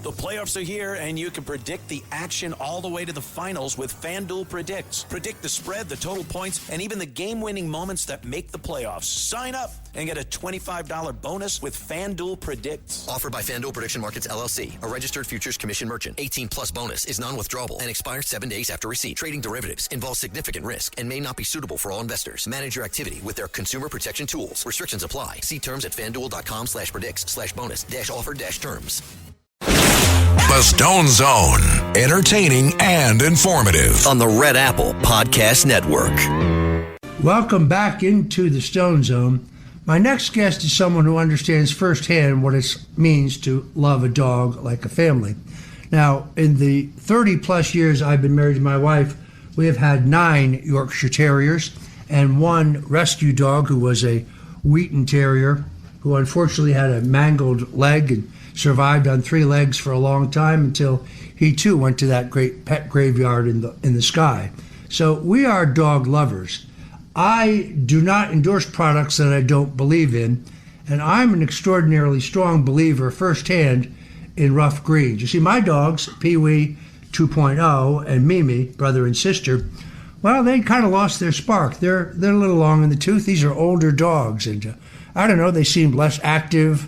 The playoffs are here, and you can predict the action all the way to the finals with FanDuel Predicts. Predict the spread, the total points, and even the game-winning moments that make the playoffs. Sign up and get a $25 bonus with FanDuel Predicts. Offered by FanDuel Prediction Markets, LLC, a registered futures commission merchant. 18-plus bonus is non-withdrawable and expires 7 days after receipt. Trading derivatives involves significant risk and may not be suitable for all investors. Manage your activity with their consumer protection tools. Restrictions apply. See terms at FanDuel.com/predicts/bonus-offer-terms. The Stone Zone, entertaining and informative On the Red Apple Podcast Network. Welcome back into the Stone Zone. My next guest is someone who understands firsthand what it means to love a dog like a family. Now, in the 30-plus years I've been married to my wife, we have had 9 Yorkshire Terriers and 1 rescue dog who was a Wheaton Terrier who unfortunately had a mangled leg and survived on 3 legs for a long time until he too went to that great pet graveyard in the sky. So we are dog lovers. I do not endorse products that I don't believe in, and I'm an extraordinarily strong believer firsthand in Ruff Greens. You see, my dogs, Pee-wee 2.0 and Mimi, brother and sister, well, they kind of lost their spark. They're a little long in the tooth. These are older dogs, and I don't know, they seemed less active.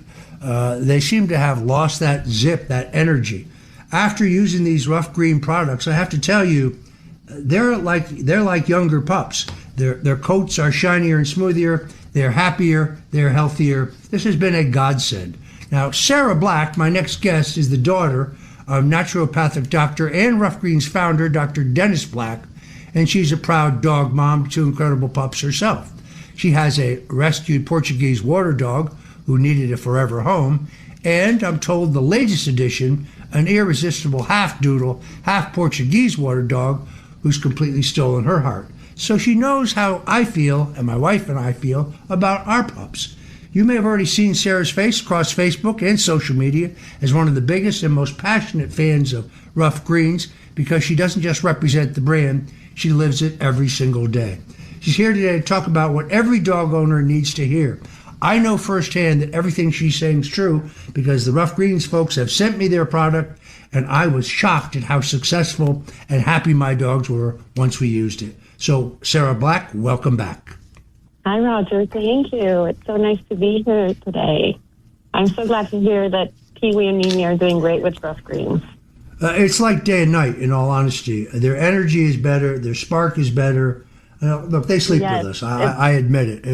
They seem to have lost that zip, that energy. After using these Ruff Green products, I have to tell you, they're like younger pups. Their coats are shinier and smoother. They're happier. They're healthier. This has been a godsend. Now, Sarah Black, my next guest, is the daughter of naturopathic doctor and Ruff Green's founder, Dr. Dennis Black, and she's a proud dog mom to 2 incredible pups herself. She has a rescued Portuguese water dog who needed a forever home, and I'm told the latest addition, an irresistible half-doodle, half-Portuguese water dog who's completely stolen her heart. So she knows how I feel, and my wife and I feel, about our pups. You may have already seen Sarah's face across Facebook and social media as one of the biggest and most passionate fans of Ruff Greens because she doesn't just represent the brand, she lives it every single day. She's here today to talk about what every dog owner needs to hear. I know firsthand that everything she's saying is true because the Ruff Greens folks have sent me their product, and I was shocked at how successful and happy my dogs were once we used it. So, Sarah Black, welcome back. Hi, Roger. Thank you. It's so nice to be here today. I'm so glad to hear that Pee-wee and Mimi are doing great with Ruff Greens. It's like day and night, in all honesty. Their energy is better. Their spark is better. Look, they sleep with us. I admit it.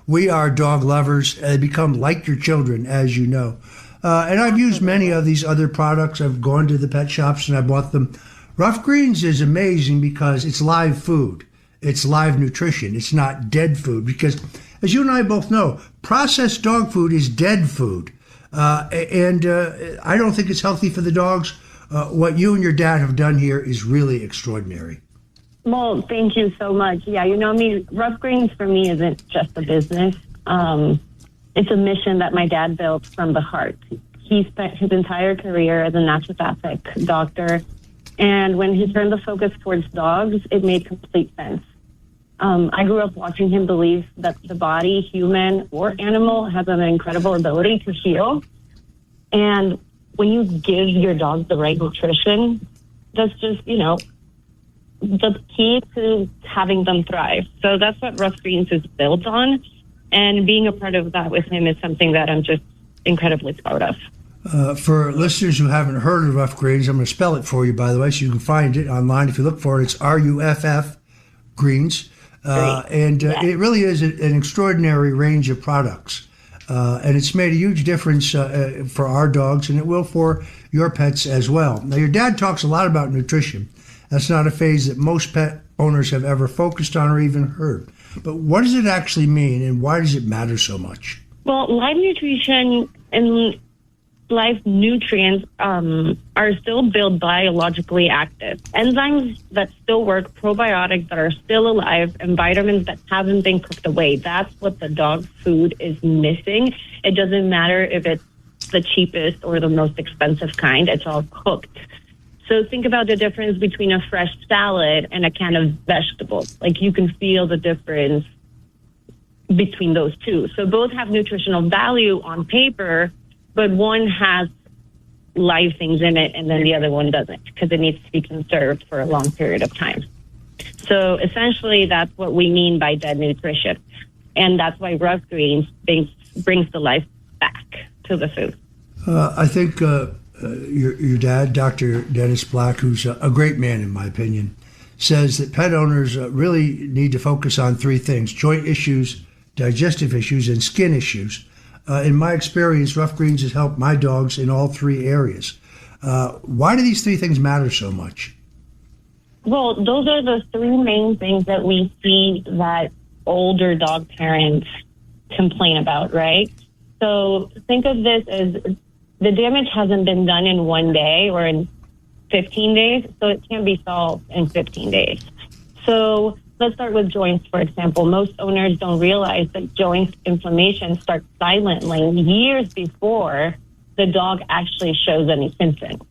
We are dog lovers. They become like your children, as you know. And I've used many of these other products. I've gone to the pet shops and I bought them. Ruff Greens is amazing because it's live food. It's live nutrition. It's not dead food because, as you and I both know, processed dog food is dead food. And I don't think it's healthy for the dogs. What you and your dad have done here is really extraordinary. Well, thank you so much. Yeah, you know me, Ruff Greens for me isn't just a business. It's a mission that my dad built from the heart. He spent his entire career as a naturopathic doctor, and when he turned the focus towards dogs, it made complete sense. I grew up watching him believe that the body, human or animal, has an incredible ability to heal. And when you give your dog the right nutrition, that's just, the key to having them thrive. So that's what Ruff Greens is built on. And being a part of that with him is something that I'm just incredibly proud of. For listeners who haven't heard of Ruff Greens, I'm going to spell it for you, by the way, so you can find it online. If you look for it, it's RUFF Greens. It really is an extraordinary range of products. And it's made a huge difference for our dogs, and it will for your pets as well. Now, your dad talks a lot about nutrition. That's not a phase that most pet owners have ever focused on or even heard. But what does it actually mean, and why does it matter so much? Well, live nutrition and live nutrients are still built biologically active. Enzymes that still work, probiotics that are still alive, and vitamins that haven't been cooked away. That's what the dog food is missing. It doesn't matter if it's the cheapest or the most expensive kind. It's all cooked. So think about the difference between a fresh salad and a can of vegetables. Like, you can feel the difference between those two. So both have nutritional value on paper, but one has live things in it, and then the other one doesn't, because it needs to be conserved for a long period of time. So essentially, that's what we mean by dead nutrition. And that's why Ruff Greens brings the life back to the food. I think your dad, Dr. Dennis Black, who's a great man in my opinion, says that pet owners really need to focus on three things: joint issues, digestive issues, and skin issues. In my experience, Ruff Greens has helped my dogs in all three areas. Why do these three things matter so much? Well, those are the three main things that we see that older dog parents complain about, right? So think of this as the damage hasn't been done in one day or in 15 days, so it can be solved in 15 days. So let's start with joints, for example. Most owners don't realize that joint inflammation starts silently years before the dog actually shows any symptoms.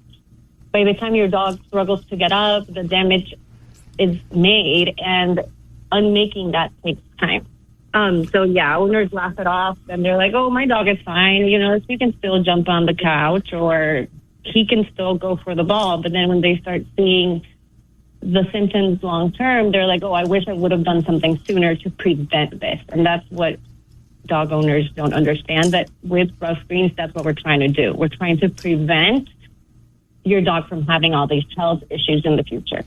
By the time your dog struggles to get up, the damage is made, and unmaking that takes time. So yeah, owners laugh it off, and they're like, "Oh, my dog is fine. You know, he can still jump on the couch, or he can still go for the ball." But then when they start seeing the symptoms long term, they're like, "Oh, I wish I would have done something sooner to prevent this." And that's what dog owners don't understand, that with Ruff Greens, that's what we're trying to do. We're trying to prevent your dog from having all these health issues in the future.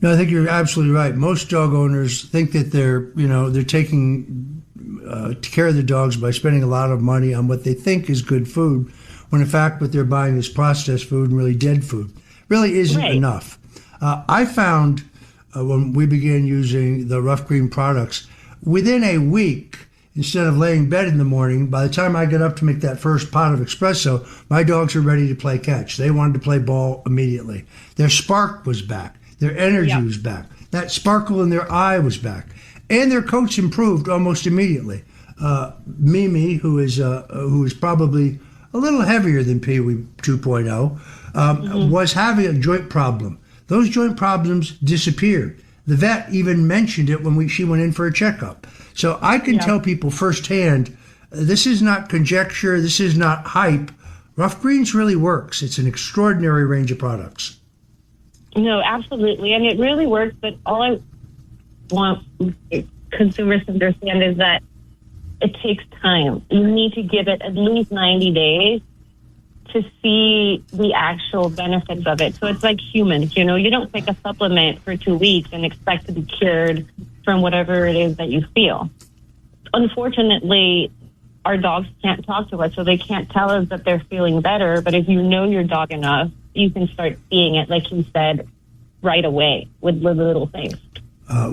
No, I think you're absolutely right. Most dog owners think that they're taking care of their dogs by spending a lot of money on what they think is good food, when in fact what they're buying is processed food and really dead food. Really isn't enough. I found when we began using the Ruff Green products, within a week, instead of laying in bed in the morning, by the time I get up to make that first pot of espresso, my dogs are ready to play catch. They wanted to play ball immediately. Their spark was back. Their energy was back. That sparkle in their eye was back. And their coats improved almost immediately. Mimi, who is probably a little heavier than Pee Wee 2.0, was having a joint problem. Those joint problems disappeared. The vet even mentioned it when she went in for a checkup. So I can tell people firsthand, this is not conjecture, this is not hype. Ruff Greens really works. It's an extraordinary range of products. No, absolutely. And it really works, but all I want consumers to understand is that it takes time. You need to give it at least 90 days to see the actual benefits of it. So it's like humans, you don't take a supplement for 2 weeks and expect to be cured from whatever it is that you feel. Unfortunately, our dogs can't talk to us, so they can't tell us that they're feeling better. But if you know your dog enough, you can start seeing it, like you said, right away with little things.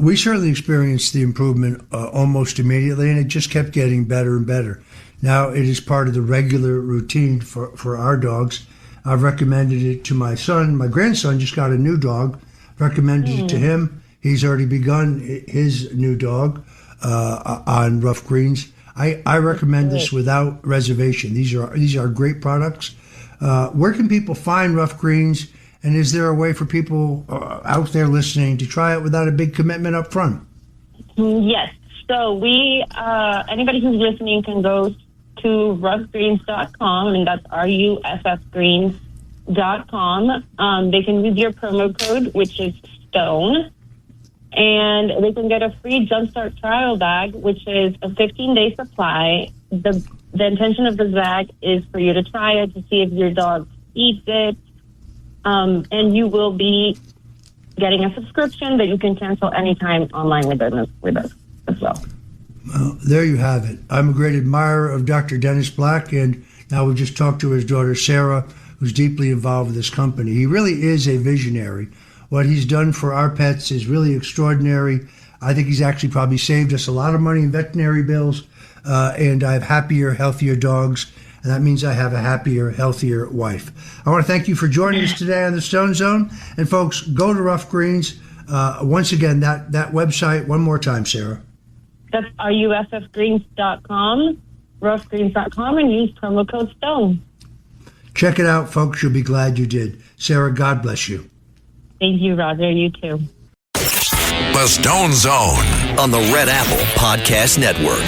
We certainly experienced the improvement almost immediately, and it just kept getting better and better. Now it is part of the regular routine for our dogs. I've recommended it to my son. My grandson just got a new dog. Recommended it to him. He's already begun his new dog on Ruff Greens. I recommend this without reservation. These are great products. Where can people find Ruff Greens? And is there a way for people out there listening to try it without a big commitment up front? Yes. So anybody who's listening can go to ruffgreens.com, and that's ruffgreens.com. They can use your promo code, which is STONE, and they can get a free Jumpstart trial bag, which is a 15-day supply. The intention of the bag is for you to try it, to see if your dog eats it, and you will be getting a subscription that you can cancel anytime online with us as well. Well, there you have it. I'm a great admirer of Dr. Dennis Black, and now we just talked to his daughter, Sarah, who's deeply involved with this company. He really is a visionary. What he's done for our pets is really extraordinary. I think he's actually probably saved us a lot of money in veterinary bills, and I have happier, healthier dogs, and that means I have a happier, healthier wife. I want to thank you for joining us today on the Stone Zone. And folks, go to Ruff Greens. Once again, that website, one more time, Sarah. That's ruffgreens.com, ruffgreens.com, and use promo code STONE. Check it out, folks. You'll be glad you did. Sarah, God bless you. Thank you, Roger. You too. The Stone Zone on the Red Apple Podcast Network.